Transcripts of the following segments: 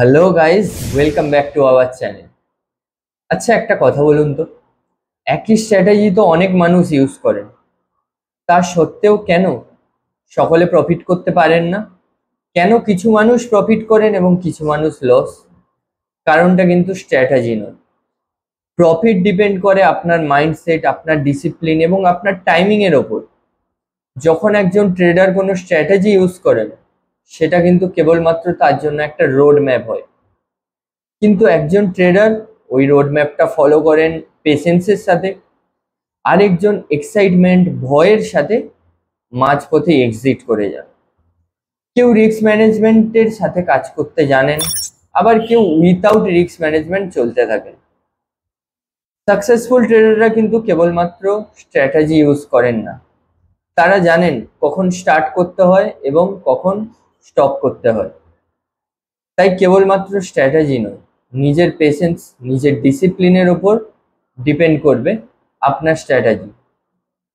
Hello guys, welcome back to our channel. আচ্ছা, একটা কথা বলুন তো, একই স্ট্র্যাটেজি তো অনেক মানুষ ইউজ করেন, তা সত্ত্বেও কেন সকলে প্রফিট করতে পারেন না? কেন কিছু মানুষ প্রফিট করেন এবং কিছু মানুষ লস? কারণটা কিন্তু স্ট্র্যাটেজি নয়। প্রফিট ডিপেন্ড করে আপনার মাইন্ডসেট, আপনার ডিসিপ্লিন এবং আপনার টাইমিং এর ওপর। যখন একজন ট্রেডার কোনো স্ট্র্যাটেজি ইউজ করেন, সেটা কিন্তু কেবলমাত্র তার জন্য একটা রোড ম্যাপ হয়। কিন্তু একজন ট্রেডার ওই রোড ম্যাপটা ফলো করেন পেশেন্সের সাথে, আরেকজন এক্সাইটমেন্ট ভয়ের সাথে মাঝপথে এক্সিট করে যান। কেউ রিস্ক ম্যানেজমেন্টের সাথে কাজ করতে জানেন, আবার কেউ উইথাউট রিস্ক ম্যানেজমেন্ট চলতে থাকেন। সাকসেসফুল ট্রেডাররা কিন্তু কেবলমাত্র স্ট্র্যাটেজি ইউজ করেন না, তারা জানেন কখন স্টার্ট করতে হয় এবং কখন স্টপ করতে হয়। তাই কেবলমাত্র স্ট্র্যাটেজি নয়, নিজের পেশেন্স, নিজের ডিসিপ্লিনের ওপর ডিপেন্ড করবে আপনার স্ট্র্যাটেজি।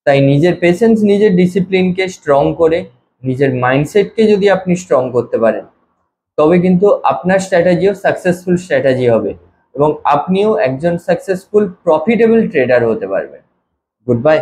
তাই নিজের পেশেন্স, নিজের ডিসিপ্লিনকে স্ট্রং করে, নিজের মাইন্ডসেটকে যদি আপনি স্ট্রং করতে পারেন, তবে কিন্তু আপনার স্ট্র্যাটেজিও সাকসেসফুল স্ট্র্যাটেজি হবে এবং আপনিও একজন সাকসেসফুল প্রফিটেবল ট্রেডার হতে পারবেন। Good bye.